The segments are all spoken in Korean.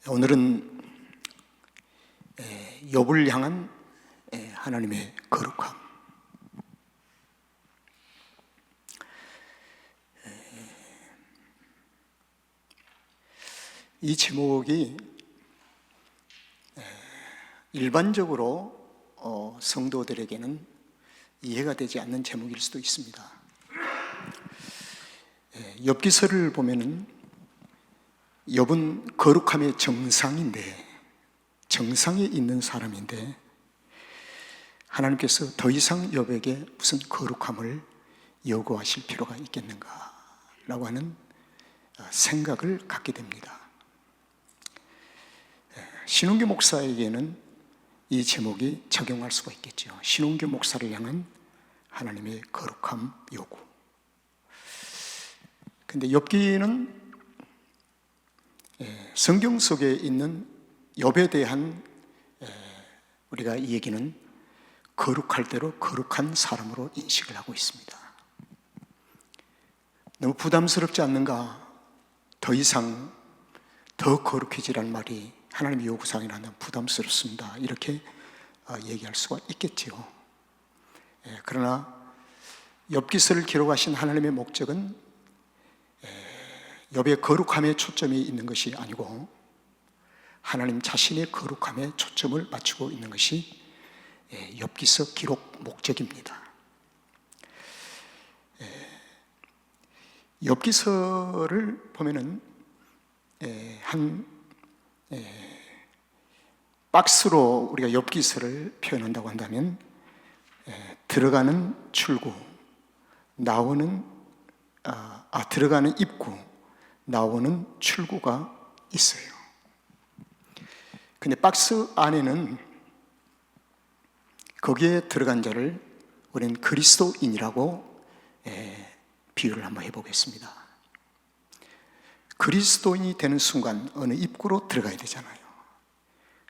오늘은 욥을 향한 하나님의 거룩함. 이 제목이 일반적으로 성도들에게는 이해가 되지 않는 제목일 수도 있습니다. 욥기서를 보면은 욥은 거룩함의 정상에 있는 사람인데 하나님께서 더 이상 욥에게 무슨 거룩함을 요구하실 필요가 있겠는가 라고 하는 생각을 갖게 됩니다. 신은교 목사에게는 이 제목이 적용할 수가 있겠죠. 신은교 목사를 향한 하나님의 거룩함 요구. 근데 욥기는 성경 속에 있는 욥에 대한 우리가 이 얘기는 거룩할 대로 거룩한 사람으로 인식을 하고 있습니다. 너무 부담스럽지 않는가? 더 이상 더 거룩해지라는 말이 하나님의 요구사항이라면 부담스럽습니다. 이렇게 얘기할 수가 있겠지요. 그러나 욥기서를 기록하신 하나님의 목적은 욥의 거룩함에 초점이 있는 것이 아니고 하나님 자신의 거룩함에 초점을 맞추고 있는 것이 욥기서 기록 목적입니다. 욥기서를 보면은 한 박스로 우리가 욥기서를 표현한다고 한다면 들어가는 출구, 들어가는 입구, 나오는 출구가 있어요. 근데 박스 안에는 거기에 들어간 자를 우리는 그리스도인이라고 비유를 한번 해보겠습니다. 그리스도인이 되는 순간 어느 입구로 들어가야 되잖아요.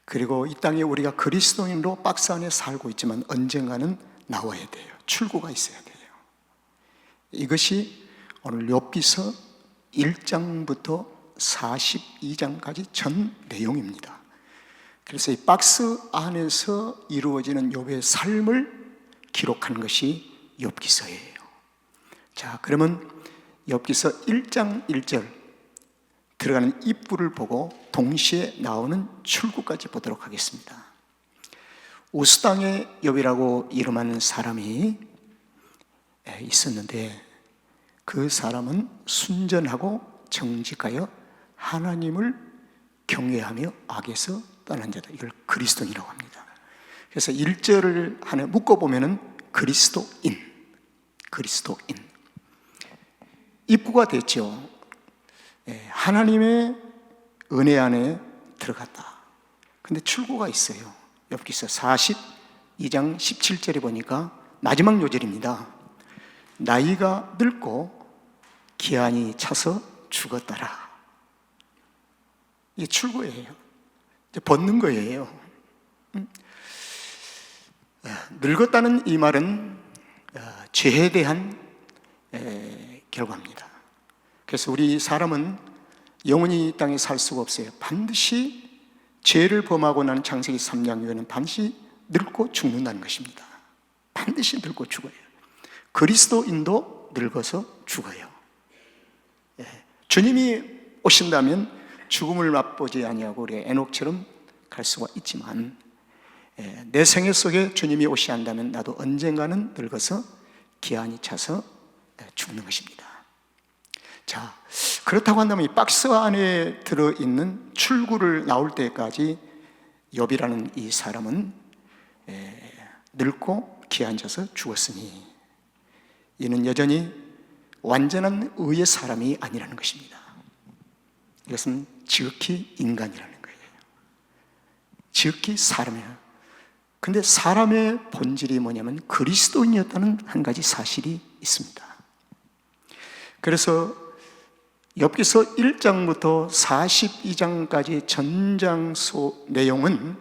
그리고 이 땅에 우리가 그리스도인으로 박스 안에 살고 있지만 언젠가는 나와야 돼요. 출구가 있어야 돼요. 이것이 오늘 욥기서 1장부터 42장까지 전 내용입니다. 그래서 이 박스 안에서 이루어지는 욥의 삶을 기록한 것이 욥기서예요. 자, 그러면 욥기서 1장 1절 들어가는 입구를 보고 동시에 나오는 출구까지 보도록 하겠습니다. 우스 땅의 욥이라고 이름하는 사람이 있었는데 그 사람은 순전하고 정직하여 하나님을 경외하며 악에서 떠난 자다. 이걸 그리스도인이라고 합니다. 그래서 1절을 하나 묶어보면은 그리스도인. 입구가 됐죠. 하나님의 은혜 안에 들어갔다. 근데 출구가 있어요. 욥기서 42장 17절에 보니까 마지막 요절입니다. 나이가 늙고 기한이 차서 죽었더라. 이게 출구예요. 이제 벗는 거예요. 늙었다는 이 말은 죄에 대한 결과입니다. 그래서 우리 사람은 영원히 이 땅에 살 수가 없어요. 반드시 죄를 범하고 나는 창세기 3장 이후에는 반드시 늙고 죽는다는 것입니다. 반드시 늙고 죽어요. 그리스도인도 늙어서 죽어요. 주님이 오신다면 죽음을 맛보지 아니하고 우리가 에녹처럼 갈 수가 있지만 내 생애 속에 주님이 오시 한다면 나도 언젠가는 늙어서 기한이 차서 죽는 것입니다. 자, 그렇다고 한다면 이 박스 안에 들어있는 출구를 나올 때까지 욥이라는 이 사람은 늙고 기한 차서 죽었으니 이는 여전히 완전한 의의 사람이 아니라는 것입니다. 이것은 지극히 인간이라는 거예요. 지극히 사람이에요. 근데 사람의 본질이 뭐냐면 그리스도인이었다는 한 가지 사실이 있습니다. 그래서 욥기서 1장부터 42장까지 전장소 내용은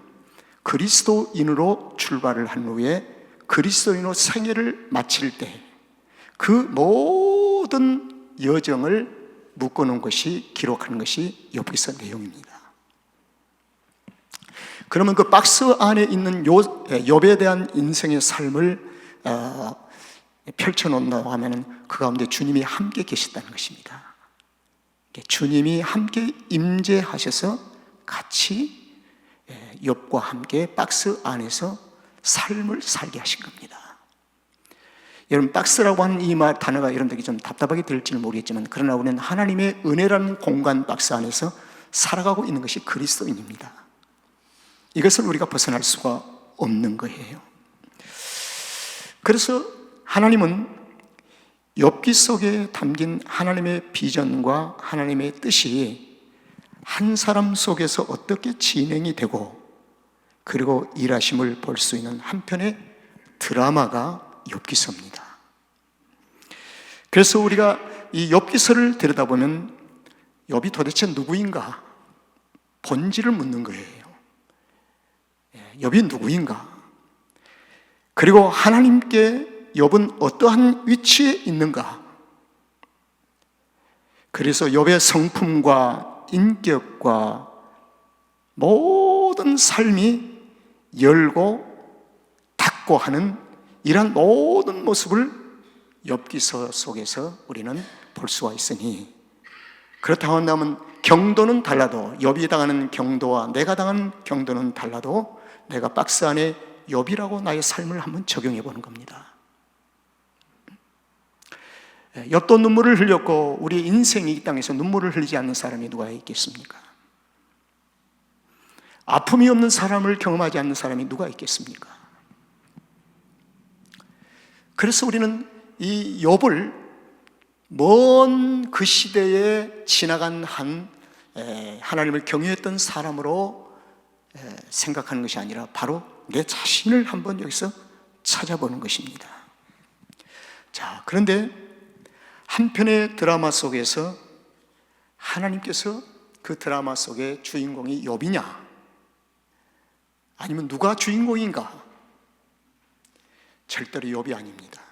그리스도인으로 출발을 한 후에 그리스도인으로 생애를 마칠 때 그 모든 여정을 묶어놓은 것이 기록하는 것이 욥기서 내용입니다. 그러면 그 박스 안에 있는 욥에 대한 인생의 삶을 펼쳐놓는다고 하면 그 가운데 주님이 함께 계셨다는 것입니다. 주님이 함께 임재하셔서 같이 욥과 함께 박스 안에서 삶을 살게 하신 겁니다. 여러분, 박스라고 하는 이 단어가 여러분들에게 좀 답답하게 들릴지는 모르겠지만, 그러나 우리는 하나님의 은혜라는 공간 박스 안에서 살아가고 있는 것이 그리스도인입니다. 이것을 우리가 벗어날 수가 없는 거예요. 그래서 하나님은 욥기 속에 담긴 하나님의 비전과 하나님의 뜻이 한 사람 속에서 어떻게 진행이 되고, 그리고 일하심을 볼 수 있는 한편의 드라마가 욥기서입니다. 그래서 우리가 이 욥기서를 들여다보면 욥이 도대체 누구인가? 본질을 묻는 거예요. 욥이 누구인가? 그리고 하나님께 욥은 어떠한 위치에 있는가? 그래서 욥의 성품과 인격과 모든 삶이 열고 닫고 하는 이러한 모든 모습을 욥기서 속에서 우리는 볼 수가 있으니, 그렇다고 한다면 경도는 달라도, 욥이 당하는 경도와 내가 당하는 경도는 달라도 내가 박스 안에 욥이라고 나의 삶을 한번 적용해 보는 겁니다. 욥도 눈물을 흘렸고 우리 인생이 이 땅에서 눈물을 흘리지 않는 사람이 누가 있겠습니까? 아픔이 없는 사람을 경험하지 않는 사람이 누가 있겠습니까? 그래서 우리는 이 욥을 먼 그 시대에 지나간 하나님을 경외했던 사람으로 생각하는 것이 아니라 바로 내 자신을 한번 여기서 찾아보는 것입니다. 자, 그런데 한편의 드라마 속에서 하나님께서 그 드라마 속의 주인공이 욥이냐? 아니면 누가 주인공인가? 절대로 욥이 아닙니다.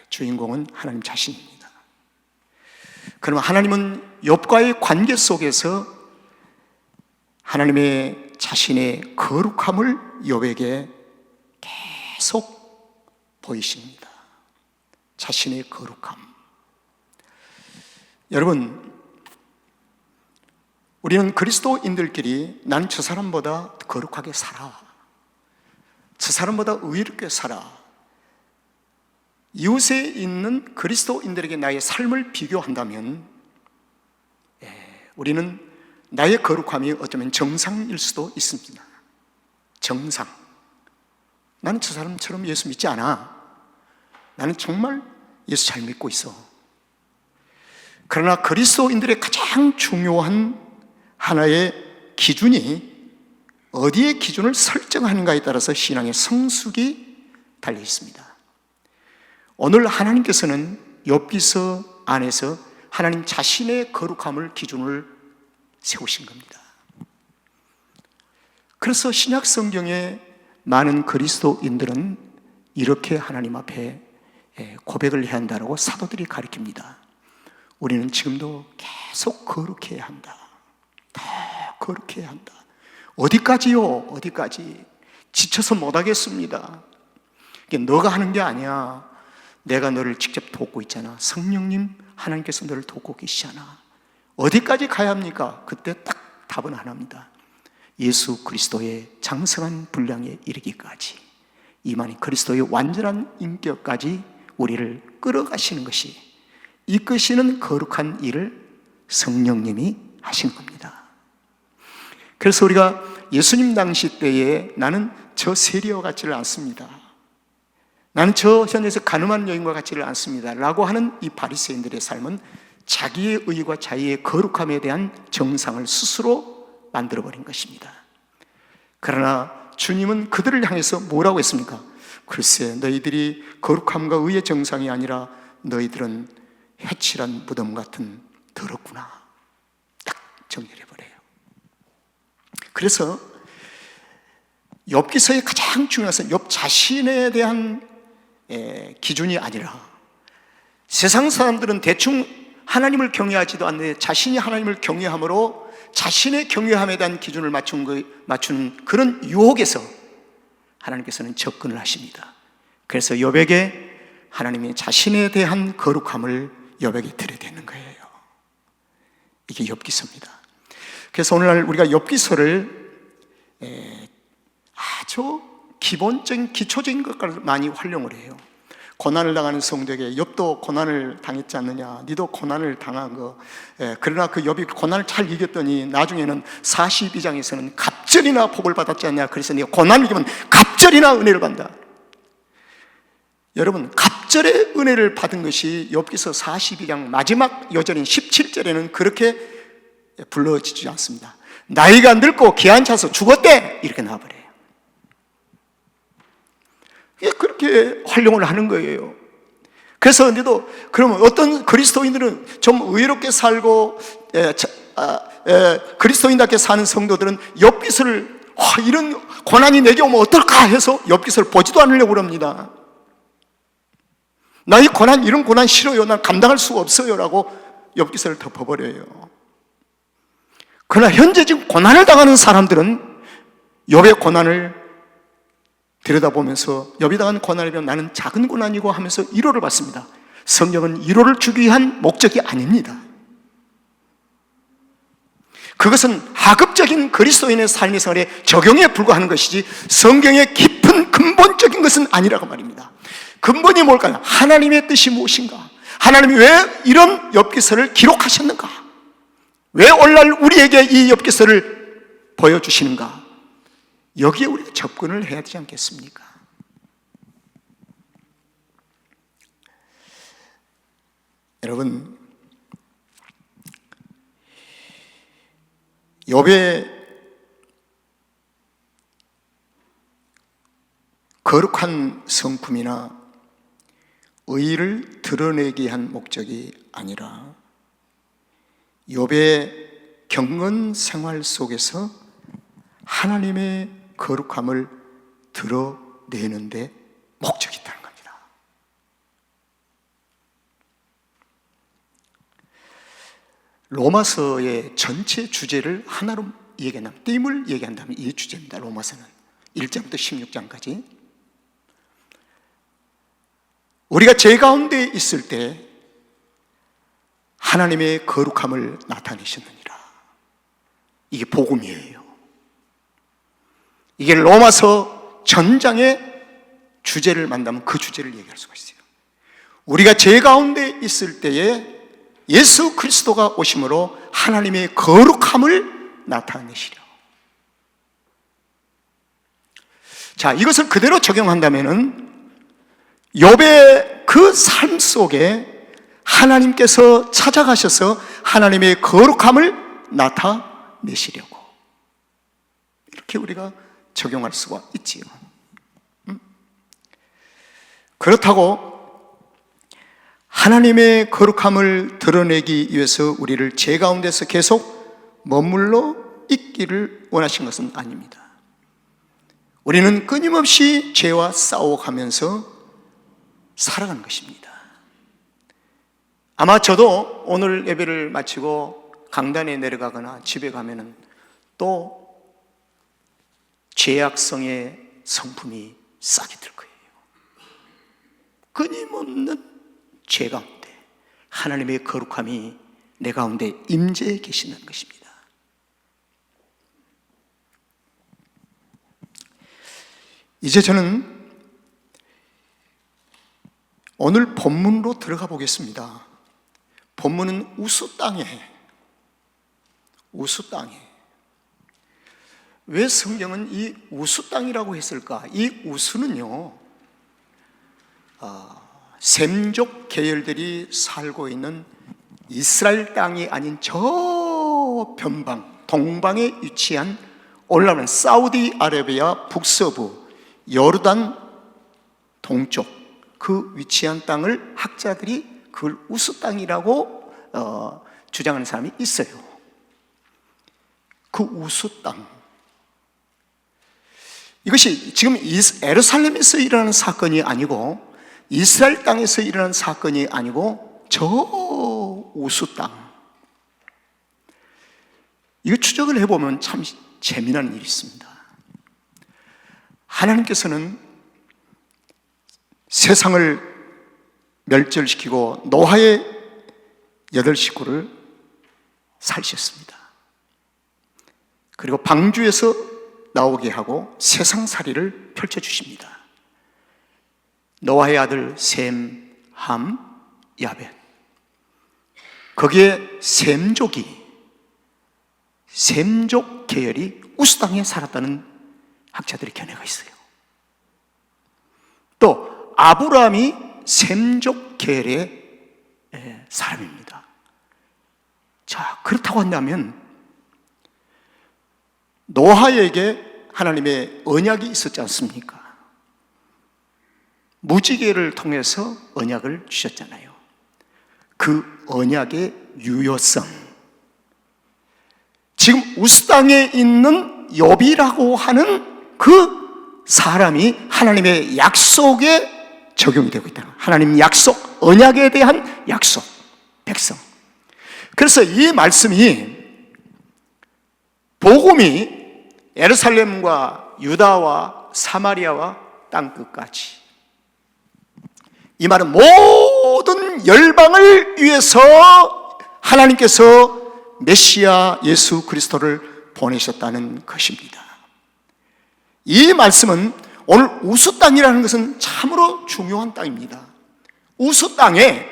주인공은 하나님 자신입니다. 그러면 하나님은 욥과의 관계 속에서 하나님의 자신의 거룩함을 욥에게 계속 보이십니다. 자신의 거룩함. 여러분, 우리는 그리스도인들끼리 나는 저 사람보다 거룩하게 살아, 저 사람보다 의롭게 살아, 이웃에 있는 그리스도인들에게 나의 삶을 비교한다면 우리는 나의 거룩함이 어쩌면 정상일 수도 있습니다. 정상. 나는 저 사람처럼 예수 믿지 않아. 나는 정말 예수 잘 믿고 있어. 그러나 그리스도인들의 가장 중요한 하나의 기준이 어디에 기준을 설정하는가에 따라서 신앙의 성숙이 달려 있습니다. 오늘 하나님께서는 욥기서 안에서 하나님 자신의 거룩함을 기준을 세우신 겁니다. 그래서 신약 성경의 많은 그리스도인들은 이렇게 하나님 앞에 고백을 해야 한다고 사도들이 가르칩니다. 우리는 지금도 계속 거룩해야 한다. 더 거룩해야 한다. 어디까지요? 어디까지? 지쳐서 못하겠습니다. 이게 너가 하는 게 아니야. 내가 너를 직접 돕고 있잖아. 성령님, 하나님께서 너를 돕고 계시잖아. 어디까지 가야 합니까? 그때 딱 답은 하나입니다. 예수 그리스도의 장성한 분량에 이르기까지, 이만희 그리스도의 완전한 인격까지 우리를 끌어가시는 것이, 이끄시는 거룩한 일을 성령님이 하신 겁니다. 그래서 우리가 예수님 당시 때에 나는 저 세리와 같지를 않습니다, 나는 저 현에서 가늠한 여인과 같지를 않습니다 라고 하는 이 바리새인들의 삶은 자기의 의와 자기의 거룩함에 대한 정상을 스스로 만들어버린 것입니다. 그러나 주님은 그들을 향해서 뭐라고 했습니까? 글쎄, 너희들이 거룩함과 의의 정상이 아니라 너희들은 해칠한 무덤 같은 더럽구나. 딱 정리해버려요. 그래서 욥기서의 가장 중요한 것은 욥 자신에 대한 기준이 아니라, 세상 사람들은 대충 하나님을 경외하지도 않는데 자신이 하나님을 경외함으로 자신의 경외함에 대한 기준을 맞추는 그런 유혹에서 하나님께서는 접근을 하십니다. 그래서 욥에게 하나님이 자신에 대한 거룩함을 욥에게 들여대는 거예요. 이게 욥기서입니다. 그래서 오늘날 우리가 욥기서를 아주 기본적인 기초적인 것까지 많이 활용을 해요. 고난을 당하는 성도에게 욥도 고난을 당했지 않느냐, 니도 고난을 당한 거. 그러나 그 욥이 고난을 잘 이겼더니 나중에는 42장에서는 갑절이나 복을 받았지 않냐. 그래서 네가 고난을 이기면 갑절이나 은혜를 받는다. 여러분, 갑절의 은혜를 받은 것이 욥기서 42장 마지막 여절인 17절에는 그렇게 불러지지 않습니다. 나이가 늙고 기한 차서 죽었대 이렇게 나와버려요. 그렇게 활용을 하는 거예요. 그래서 너도 그러면 어떤 그리스도인들은 좀 의롭게 살고 그리스도인답게 사는 성도들은 욥기서를 이런 고난이 내게 오면 어떨까 해서 욥기서를 보지도 않으려고 합니다. 나 이 고난, 이런 고난 싫어요, 난 감당할 수가 없어요 라고 욥기서를 덮어버려요. 그러나 현재 지금 고난을 당하는 사람들은 욥의 고난을 들여다보면서 욥이 당한 고난이면 나는 작은 고난이고 하면서 위로를 받습니다. 성경은 위로를 주기 위한 목적이 아닙니다. 그것은 하급적인 그리스도인의 삶의 생활에 적용에 불과하는 것이지 성경의 깊은 근본적인 것은 아니라고 말입니다. 근본이 뭘까요? 하나님의 뜻이 무엇인가? 하나님이 왜 이런 욥기서를 기록하셨는가? 왜 오늘날 우리에게 이 욥기서를 보여주시는가? 여기에 우리가 접근을 해야 되지 않겠습니까? 여러분, 욥의 거룩한 성품이나 의의를 드러내기 위한 목적이 아니라 욥의 경건 생활 속에서 하나님의 거룩함을 드러내는 데 목적이 있다는 겁니다. 로마서의 전체 주제를 하나로 얘기한다면, 띠임을 얘기한다면 이 주제입니다. 로마서는 1장부터 16장까지 우리가 죄 가운데 있을 때 하나님의 거룩함을 나타내셨느니라. 이게 복음이에요. 이게 로마서 전장의 주제를 만나면 그 주제를 얘기할 수가 있어요. 우리가 죄 가운데 있을 때에 예수 그리스도가 오심으로 하나님의 거룩함을 나타내시려. 자, 이것을 그대로 적용한다면은 욥의 그 삶 속에 하나님께서 찾아가셔서 하나님의 거룩함을 나타내시려고 이렇게 우리가 적용할 수가 있지요. 그렇다고 하나님의 거룩함을 드러내기 위해서 우리를 죄 가운데서 계속 머물러 있기를 원하신 것은 아닙니다. 우리는 끊임없이 죄와 싸워가면서 살아가는 것입니다. 아마 저도 오늘 예배를 마치고 강단에 내려가거나 집에 가면은 또 죄악성의 성품이 싹이 들 거예요. 끊임없는 죄 가운데 하나님의 거룩함이 내 가운데 임재해 계시는 것입니다. 이제 저는 오늘 본문으로 들어가 보겠습니다. 본문은 우수 땅에 왜 성경은 이 우수 땅이라고 했을까? 이 우수는요, 셈족 계열들이 살고 있는 이스라엘 땅이 아닌 저 변방, 동방에 위치한 올라오는 사우디아라비아 북서부 요르단 동쪽 그 위치한 땅을 학자들이 그걸 우수 땅이라고 주장하는 사람이 있어요. 그 우수 땅, 이것이 지금 예루살렘에서 일어나는 사건이 아니고 이스라엘 땅에서 일어난 사건이 아니고 저 우수 땅. 이거 추적을 해보면 참 재미난 일이 있습니다. 하나님께서는 세상을 멸절시키고 노아의 8식구를 살리셨습니다. 그리고 방주에서 나오게 하고 세상살이를 펼쳐주십니다. 노아의 아들 셈, 함, 야벳. 거기에 셈족 계열이 우스 땅에 살았다는 학자들의 견해가 있어요. 또 아브라함이 셈족 계열의 사람입니다. 자, 그렇다고 한다면 노아에게 하나님의 언약이 있었지 않습니까? 무지개를 통해서 언약을 주셨잖아요. 그 언약의 유효성, 지금 우스 땅에 있는 욥이라고 하는 그 사람이 하나님의 약속에 적용이 되고 있다는 거예요. 하나님 약속, 언약에 대한 약속, 백성. 그래서 이 말씀이, 복음이 예루살렘과 유다와 사마리아와 땅끝까지, 이 말은 모든 열방을 위해서 하나님께서 메시아 예수 그리스도를 보내셨다는 것입니다. 이 말씀은 오늘 우수 땅이라는 것은 참으로 중요한 땅입니다. 우수 땅에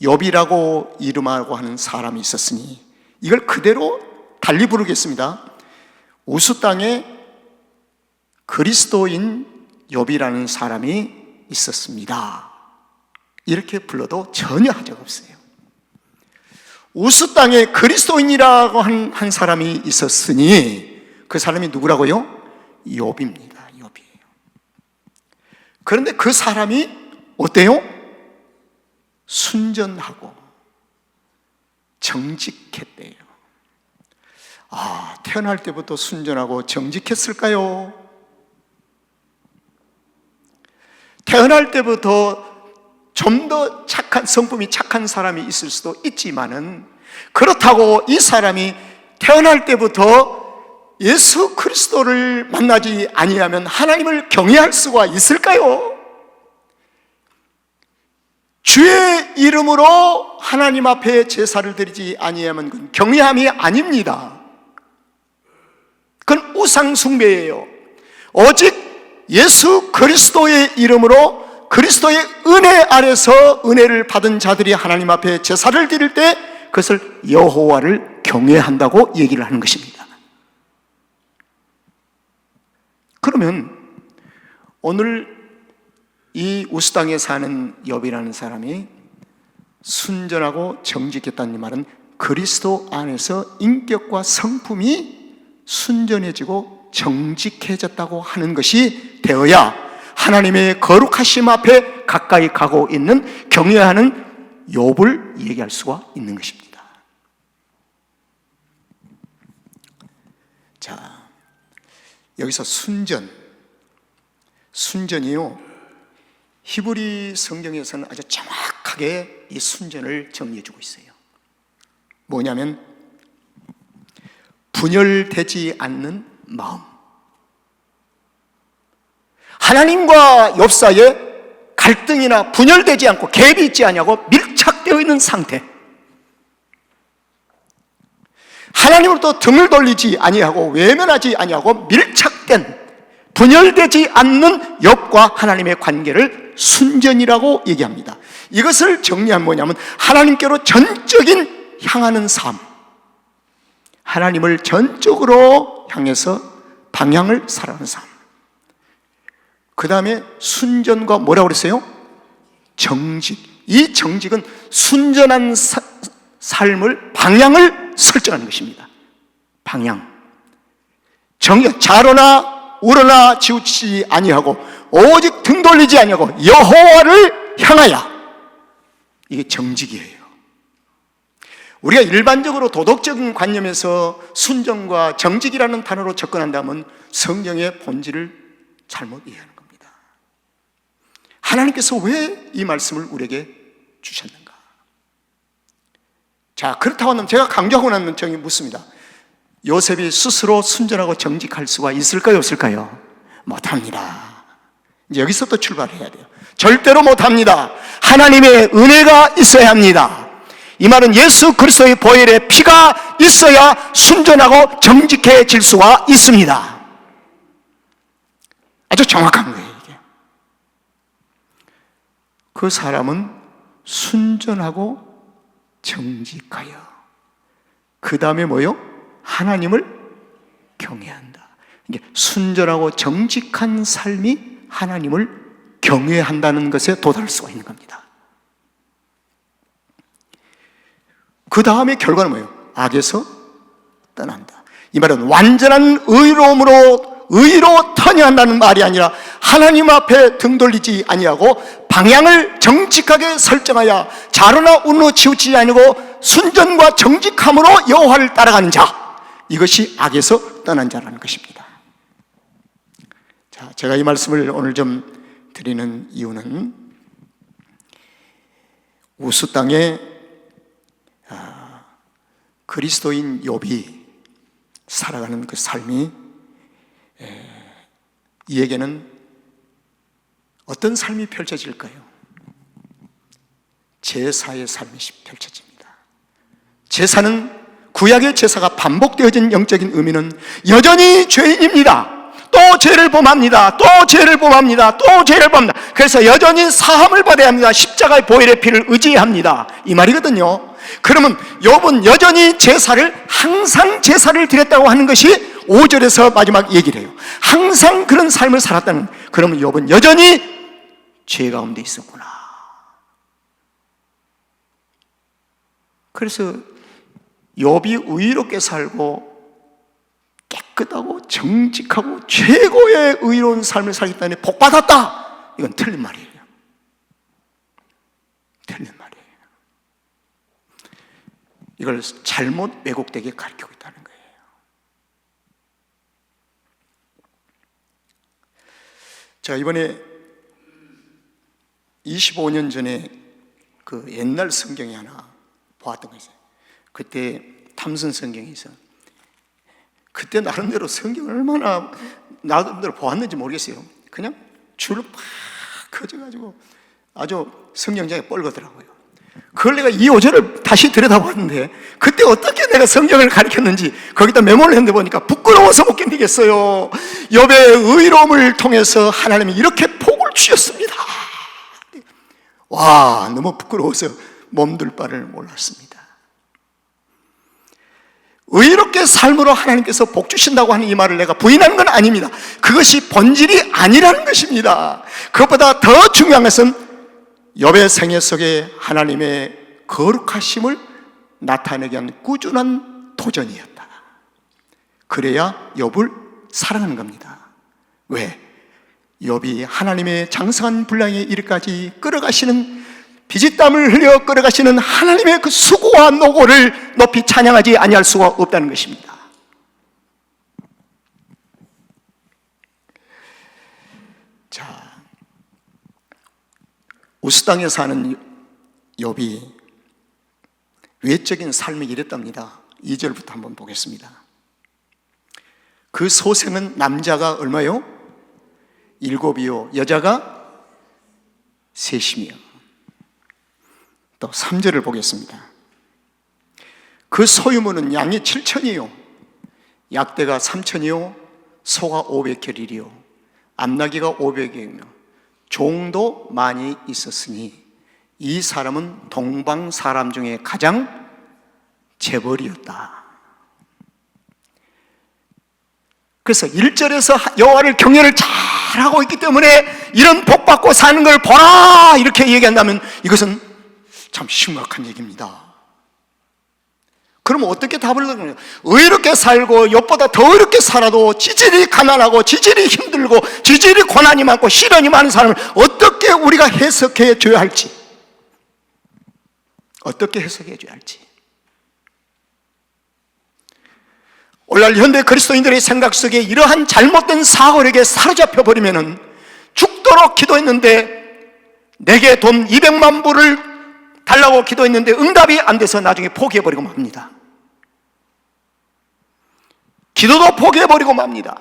욥이라고 이름하고 하는 사람이 있었으니 이걸 그대로 달리 부르겠습니다. 우수 땅에 그리스도인 욥이라는 사람이 있었습니다. 이렇게 불러도 전혀 하자가 없어요. 우스 땅에 그리스도인이라고 한 사람이 있었으니 그 사람이 누구라고요? 욥입니다. 욥이에요. 그런데 그 사람이 어때요? 순전하고 정직했대요. 아, 태어날 때부터 순전하고 정직했을까요? 태어날 때부터 좀 더 착한, 성품이 착한 사람이 있을 수도 있지만은, 그렇다고 이 사람이 태어날 때부터 예수 그리스도를 만나지 아니하면 하나님을 경외할 수가 있을까요? 주의 이름으로 하나님 앞에 제사를 드리지 아니하면 그건 경외함이 아닙니다. 그건 우상 숭배예요. 오직 예수 그리스도의 이름으로, 그리스도의 은혜 아래서 은혜를 받은 자들이 하나님 앞에 제사를 드릴 때 그것을 여호와를 경외한다고 얘기를 하는 것입니다. 그러면 오늘 이 우스 땅에 사는 욥이라는 사람이 순전하고 정직했다는 말은 그리스도 안에서 인격과 성품이 순전해지고 정직해졌다고 하는 것이 되어야 하나님의 거룩하심 앞에 가까이 가고 있는, 경외하는 욥을 얘기할 수가 있는 것입니다. 자, 여기서 순전이요, 히브리 성경에서는 아주 정확하게 이 순전을 정리해주고 있어요. 뭐냐면 분열되지 않는 마음, 하나님과 욥 사이에 갈등이나 분열되지 않고 갭이 있지 않냐고 밀착되어 있는 상태, 하나님으로부터 등을 돌리지 아니하고 외면하지 아니하고 밀착된, 분열되지 않는 욥과 하나님의 관계를 순전이라고 얘기합니다. 이것을 정리하면 뭐냐면 하나님께로 전적인 향하는 삶, 하나님을 전적으로 향해서 방향을 살아가는 삶. 그 다음에 순전과 뭐라고 그랬어요? 정직. 이 정직은 순전한 삶을, 방향을 설정하는 것입니다. 방향. 좌로나 우로나 치우치지 아니하고 오직 등 돌리지 아니하고 여호와를 향하여. 이게 정직이에요. 우리가 일반적으로 도덕적인 관념에서 순전과 정직이라는 단어로 접근한다면 성경의 본질을 잘못 이해하는 겁니다. 하나님께서 왜 이 말씀을 우리에게 주셨는가? 자, 그렇다고 하면 제가 강조하고 나면 정이 묻습니다. 요셉이 스스로 순전하고 정직할 수가 있을까요, 없을까요? 못합니다. 이제 여기서부터 출발해야 돼요. 절대로 못합니다. 하나님의 은혜가 있어야 합니다. 이 말은 예수 그리스도의 보혈의 피가 있어야 순전하고 정직해질 수가 있습니다. 아주 정확한 거예요, 이게. 그 사람은 순전하고 정직하여, 그 다음에 뭐요? 하나님을 경외한다. 이게 순전하고 정직한 삶이 하나님을 경외한다는 것에 도달할 수가 있는 겁니다. 그 다음에 결과는 뭐예요? 악에서 떠난다. 이 말은 완전한 의로움으로 의로 터녀한다는 말이 아니라 하나님 앞에 등 돌리지 아니하고 방향을 정직하게 설정하여 좌로나 우로 치우치지 아니고 순전과 정직함으로 여호와를 따라가는 자, 이것이 악에서 떠난 자라는 것입니다. 자, 제가 이 말씀을 오늘 좀 드리는 이유는 우스 땅에 그리스도인 욥이 살아가는 그 삶이 이에게는 어떤 삶이 펼쳐질까요? 제사의 삶이 펼쳐집니다. 제사는, 구약의 제사가 반복되어진 영적인 의미는 여전히 죄인입니다. 또 죄를 범합니다. 또 죄를 범합니다. 또 죄를 범합니다. 그래서 여전히 사함을 받아야 합니다. 십자가의 보혈의 피를 의지합니다. 이 말이거든요. 그러면 욥은 여전히 항상 제사를 드렸다고 하는 것이 5절에서 마지막 얘기를 해요. 항상 그런 삶을 살았다는, 그러면 욥은 여전히 죄 가운데 있었구나. 그래서 욥이 의롭게 살고 깨끗하고 정직하고 최고의 의로운 삶을 살겠다니 복받았다, 이건 틀린 말이에요. 틀린 말이에요. 이걸 잘못 왜곡되게 가르치고 있다는 거예요. 제가 이번에 25년 전에 그 옛날 성경이 하나 보았던 거 있어요. 그때 탐슨 성경이 있어요. 그때 나름대로 성경을 얼마나 나름대로 보았는지 모르겠어요. 그냥 줄을 팍 커져가지고 아주 성경장에 뻘거더라고요. 그걸 내가 이 5절을 다시 들여다봤는데 그때 어떻게 내가 성경을 가르쳤는지 거기다 메모를 했는데 보니까 부끄러워서 못 견디겠어요. 욥의 의로움을 통해서 하나님이 이렇게 복을 주셨습니다. 와, 너무 부끄러워서 몸둘 바를 몰랐습니다. 의롭게 삶으로 하나님께서 복 주신다고 하는 이 말을 내가 부인하는 건 아닙니다. 그것이 본질이 아니라는 것입니다. 그것보다 더 중요한 것은 욥의 생애 속에 하나님의 거룩하심을 나타내기 위한 꾸준한 도전이었다. 그래야 욥을 사랑하는 겁니다. 왜? 욥이 하나님의 장성한 분량에 이르기까지 끌어가시는, 피지땀을 흘려 끌어가시는 하나님의 그 수고와 노고를 높이 찬양하지 아니할 수가 없다는 것입니다. 자, 우스 땅에 사는 욥이 외적인 삶이 이랬답니다. 2절부터 한번 보겠습니다. 그 소생은 남자가 얼마요? 7이요 여자가 3이요. 또 3절을 보겠습니다. 그 소유물은 양이 7,000이요 약대가 3,000이요 소가 500켤이요 암나귀가 500이며 종도 많이 있었으니 이 사람은 동방 사람 중에 가장 재벌이었다. 그래서 1절에서 여호와를 경외를 잘하고 있기 때문에 이런 복받고 사는 걸 보라 이렇게 얘기한다면 이것은 참 심각한 얘기입니다. 그럼 어떻게 답을 넣느냐? 의롭게 살고 욥보다 더 의롭게 살아도 지질이 가난하고 지질이 힘들고 지질이 고난이 많고 시련이 많은 사람을 어떻게 우리가 해석해 줘야 할지, 어떻게 해석해 줘야 할지. 오늘날 현대 그리스도인들의 생각 속에 이러한 잘못된 사고력에 사로잡혀 버리면은 죽도록 기도했는데 내게 돈 200만 불을 달라고 기도했는데 응답이 안 돼서 나중에 포기해버리고 맙니다. 기도도 포기해버리고 맙니다.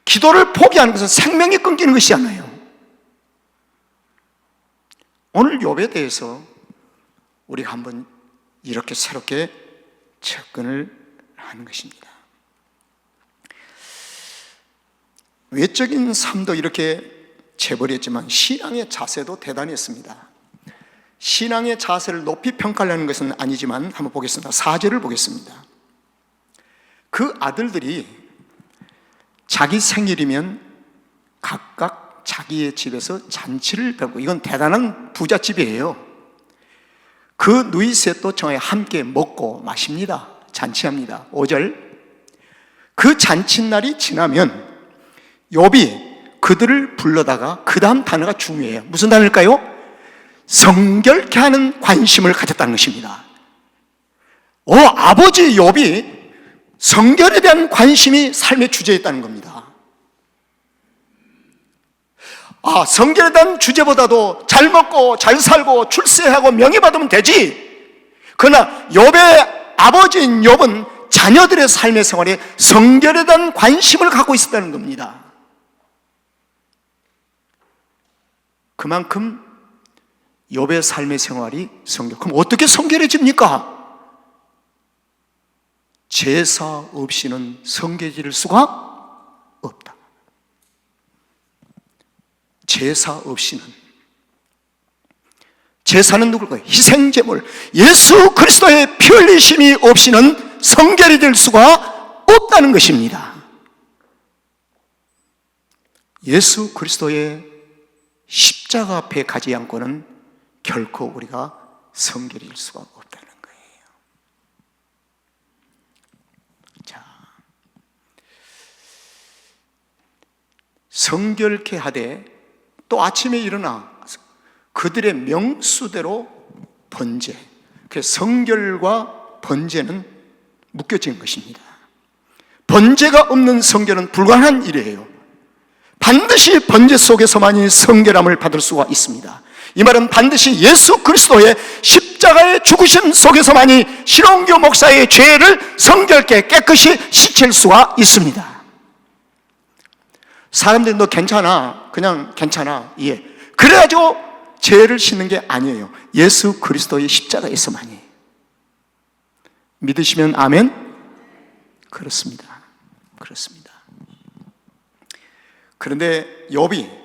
기도를 포기하는 것은 생명이 끊기는 것이 아니에요. 오늘 욥에 대해서 우리가 한번 이렇게 새롭게 접근을 하는 것입니다. 외적인 삶도 이렇게 재벌이었지만 신앙의 자세도 대단했습니다. 신앙의 자세를 높이 평가하려는 것은 아니지만 한번 보겠습니다. 4절을 보겠습니다. 그 아들들이 자기 생일이면 각각 자기의 집에서 잔치를 펴고, 이건 대단한 부잣집이에요. 그 누이셋도 저와 함께 먹고 마십니다. 잔치합니다. 5절, 그 잔칫날이 지나면 욥이 그들을 불러다가, 그 다음 단어가 중요해요. 무슨 단어일까요? 성결케 하는 관심을 가졌다는 것입니다. 아버지 욥이 성결에 대한 관심이 삶의 주제였다는 겁니다. 성결에 대한 주제보다도 잘 먹고 잘 살고 출세하고 명예 받으면 되지. 그러나 욥의 아버지인 욥은 자녀들의 삶의 생활에 성결에 대한 관심을 갖고 있었다는 겁니다. 그만큼 욥의 삶의 생활이 성결. 그럼 어떻게 성결해집니까? 제사 없이는 성결해질 수가 없다. 제사 없이는. 제사는 누굴까요? 희생제물, 예수 그리스도의 피 흘리심이 없이는 성결해질 수가 없다는 것입니다. 예수 그리스도의 십자가 앞에 가지 않고는 결코 우리가 성결해질 수가 없다는 거예요. 자, 성결케 하되 또 아침에 일어나 그들의 명수대로 번제. 그래서 성결과 번제는 묶여진 것입니다. 번제가 없는 성결은 불가능한 일이에요. 반드시 번제 속에서만이 성결함을 받을 수가 있습니다. 이 말은 반드시 예수 그리스도의 십자가의 죽으심 속에서만이 신홍규 목사의 죄를 성결케 깨끗이 씻을 수가 있습니다. 사람들이 너 괜찮아, 그냥 괜찮아, 예, 그래가지고 죄를 씻는 게 아니에요. 예수 그리스도의 십자가에서만이. 믿으시면 아멘? 그렇습니다. 그렇습니다. 그런데 욥이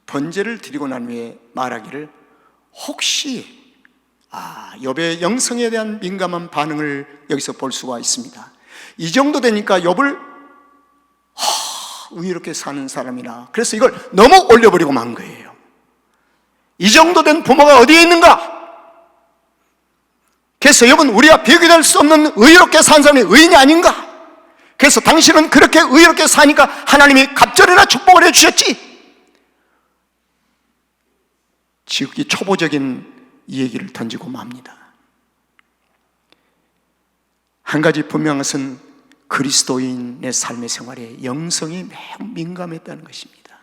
번제를 드리고 난 후에 말하기를, 혹시 욥의 영성에 대한 민감한 반응을 여기서 볼 수가 있습니다. 이 정도 되니까 욥을 의롭게 사는 사람이라, 그래서 이걸 너무 올려버리고 만 거예요. 이 정도 된 부모가 어디에 있는가? 그래서 욥은 우리가 비교될 수 없는 의롭게 산 사람이 의인이 아닌가? 그래서 당신은 그렇게 의롭게 사니까 하나님이 갑절이나 축복을 해주셨지. 지극히 초보적인 얘기를 던지고 맙니다. 한 가지 분명한 것은 그리스도인의 삶의 생활에 영성이 매우 민감했다는 것입니다.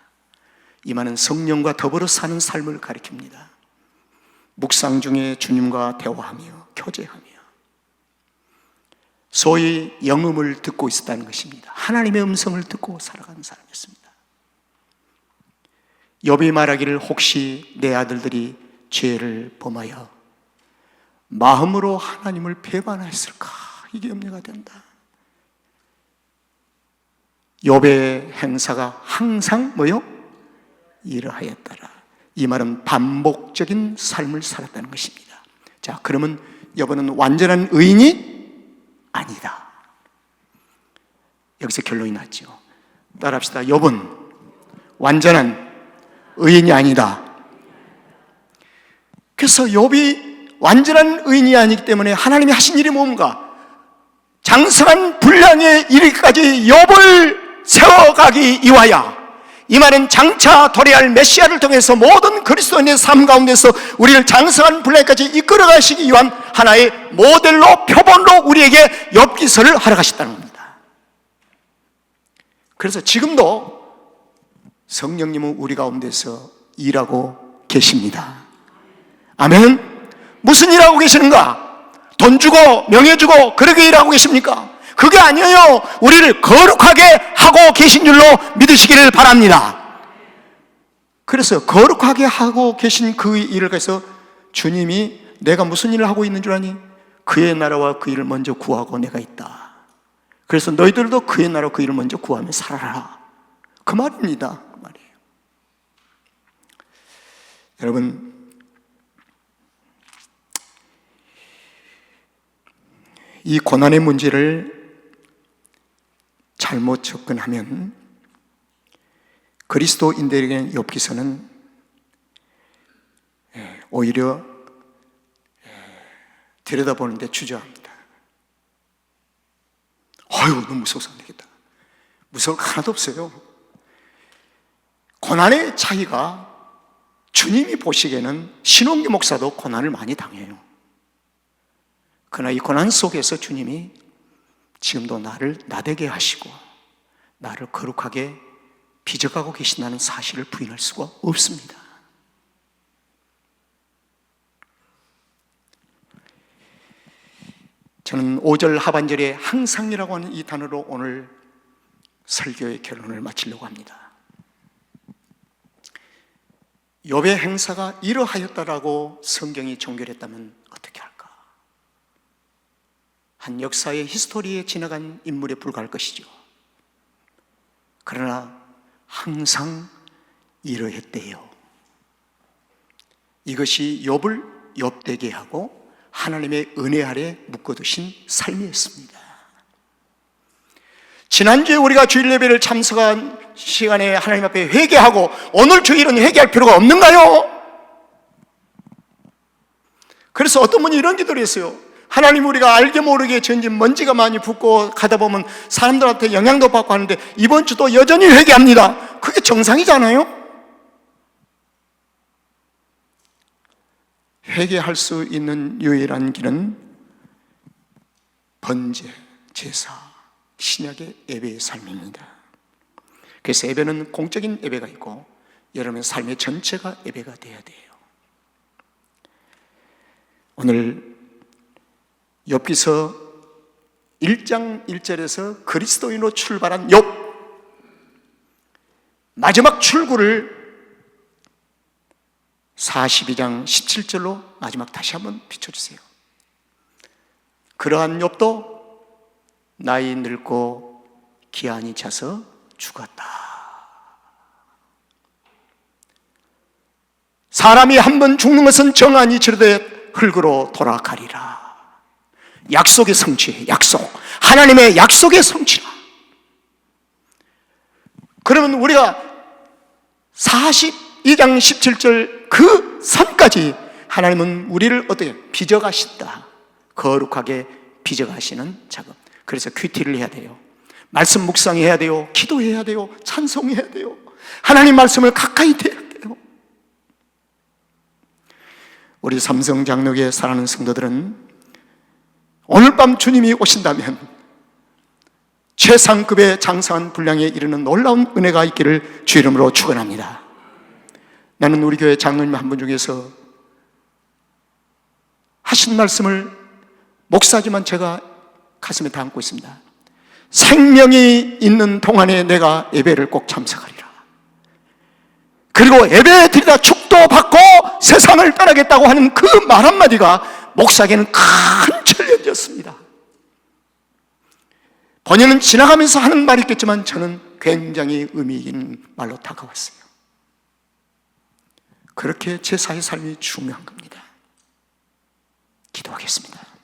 이 말은 성령과 더불어 사는 삶을 가리킵니다. 묵상 중에 주님과 대화하며 교제하며 소위 영음을 듣고 있었다는 것입니다. 하나님의 음성을 듣고 살아가는 사람이었습니다. 욥이 말하기를, 혹시 내 아들들이 죄를 범하여 마음으로 하나님을 배반하였을까? 이게 염려가 된다. 욥의 행사가 항상 뭐요? 이러하였더라. 이 말은 반복적인 삶을 살았다는 것입니다. 자, 그러면 욥은 완전한 의인이 아니다. 여기서 결론이 났죠. 따라합시다. 욥은 완전한 의인이 아니다. 그래서 욥이 완전한 의인이 아니기 때문에 하나님이 하신 일이 뭔가? 장성한 분량에 이르기까지 욥을 세워가기 위하여, 이 말은 장차 도래할 메시아를 통해서 모든 그리스도인의 삶 가운데서 우리를 장성한 분량까지 이끌어가시기 위한 하나의 모델로, 표본으로 우리에게 욥기서를 하러 가셨다는 겁니다. 그래서 지금도 성령님은 우리 가운데서 일하고 계십니다. 아멘. 무슨 일하고 계시는가? 돈 주고 명예 주고 그렇게 일하고 계십니까? 그게 아니에요. 우리를 거룩하게 하고 계신 줄로 믿으시기를 바랍니다. 그래서 거룩하게 하고 계신 그 일을 해서 주님이 내가 무슨 일을 하고 있는 줄 아니? 그의 나라와 그 일을 먼저 구하고 내가 있다. 그래서 너희들도 그의 나라와 그 일을 먼저 구하며 살아라. 그 말입니다. 그 말이에요. 여러분, 이 고난의 문제를 잘못 접근하면 그리스도인들에게는 욥기서는 오히려 들여다보는데 주저합니다. 아유, 너무 무서워서 안 되겠다. 무서울 거 하나도 없어요. 고난의 차이가 주님이 보시기에는 신홍기 목사도 고난을 많이 당해요. 그러나 이 고난 속에서 주님이 지금도 나를 나되게 하시고 나를 거룩하게 빚어가고 계신다는 사실을 부인할 수가 없습니다. 저는 5절 하반절에 항상이라고 하는 이 단어로 오늘 설교의 결론을 마치려고 합니다. 욥의 행사가 이러하였다라고 성경이 종결했다면 어떻게 할까? 한 역사의 히스토리에 지나간 인물에 불과할 것이죠. 그러나 항상 이러했대요. 이것이 욥을 욥되게 하고 하나님의 은혜 아래 묶어두신 삶이었습니다. 지난주에 우리가 주일 예배를 참석한 시간에 하나님 앞에 회개하고 오늘 주일은 회개할 필요가 없는가요? 그래서 어떤 분이 이런 기도를 했어요. 하나님, 우리가 알게 모르게 전진 먼지가 많이 붙고 가다 보면 사람들한테 영향도 받고 하는데 이번 주도 여전히 회개합니다. 그게 정상이잖아요. 회개할 수 있는 유일한 길은 번제, 제사, 신약의 예배의 삶입니다. 그래서 예배는 공적인 예배가 있고 여러분의 삶의 전체가 예배가 되어야 돼요. 오늘 욥기서 1장 1절에서 그리스도인으로 출발한 욥, 마지막 출구를 42장 17절로 마지막 다시 한번 비춰주세요. 그러한 욥도 나이 늙고 기한이 차서 죽었다. 사람이 한 번 죽는 것은 정한이 치르되 흙으로 돌아가리라. 약속의 성취, 약속. 하나님의 약속의 성취라. 그러면 우리가 42장 17절 그 선까지 하나님은 우리를 어떻게 빚어가신다. 거룩하게 빚어가시는 작업. 그래서 큐티를 해야 돼요. 말씀 묵상해야 돼요. 기도해야 돼요. 찬송해야 돼요. 하나님 말씀을 가까이 대야 돼요. 우리 삼성 장로교에 사랑하는 성도들은 오늘 밤 주님이 오신다면 최상급의 장사한 분량에 이르는 놀라운 은혜가 있기를 주 이름으로 축원합니다. 나는 우리 교회 장로님 한 분 중에서 하신 말씀을 목사지만 제가 가슴에 담고 있습니다. 생명이 있는 동안에 내가 예배를 꼭 참석하리라. 그리고 예배 드리다 축도받고 세상을 떠나겠다고 하는 그 말 한마디가 목사에게는 큰 챌린지였습니다. 본인은 지나가면서 하는 말이 있겠지만 저는 굉장히 의미 있는 말로 다가왔어요. 그렇게 제사의 삶이 중요한 겁니다. 기도하겠습니다.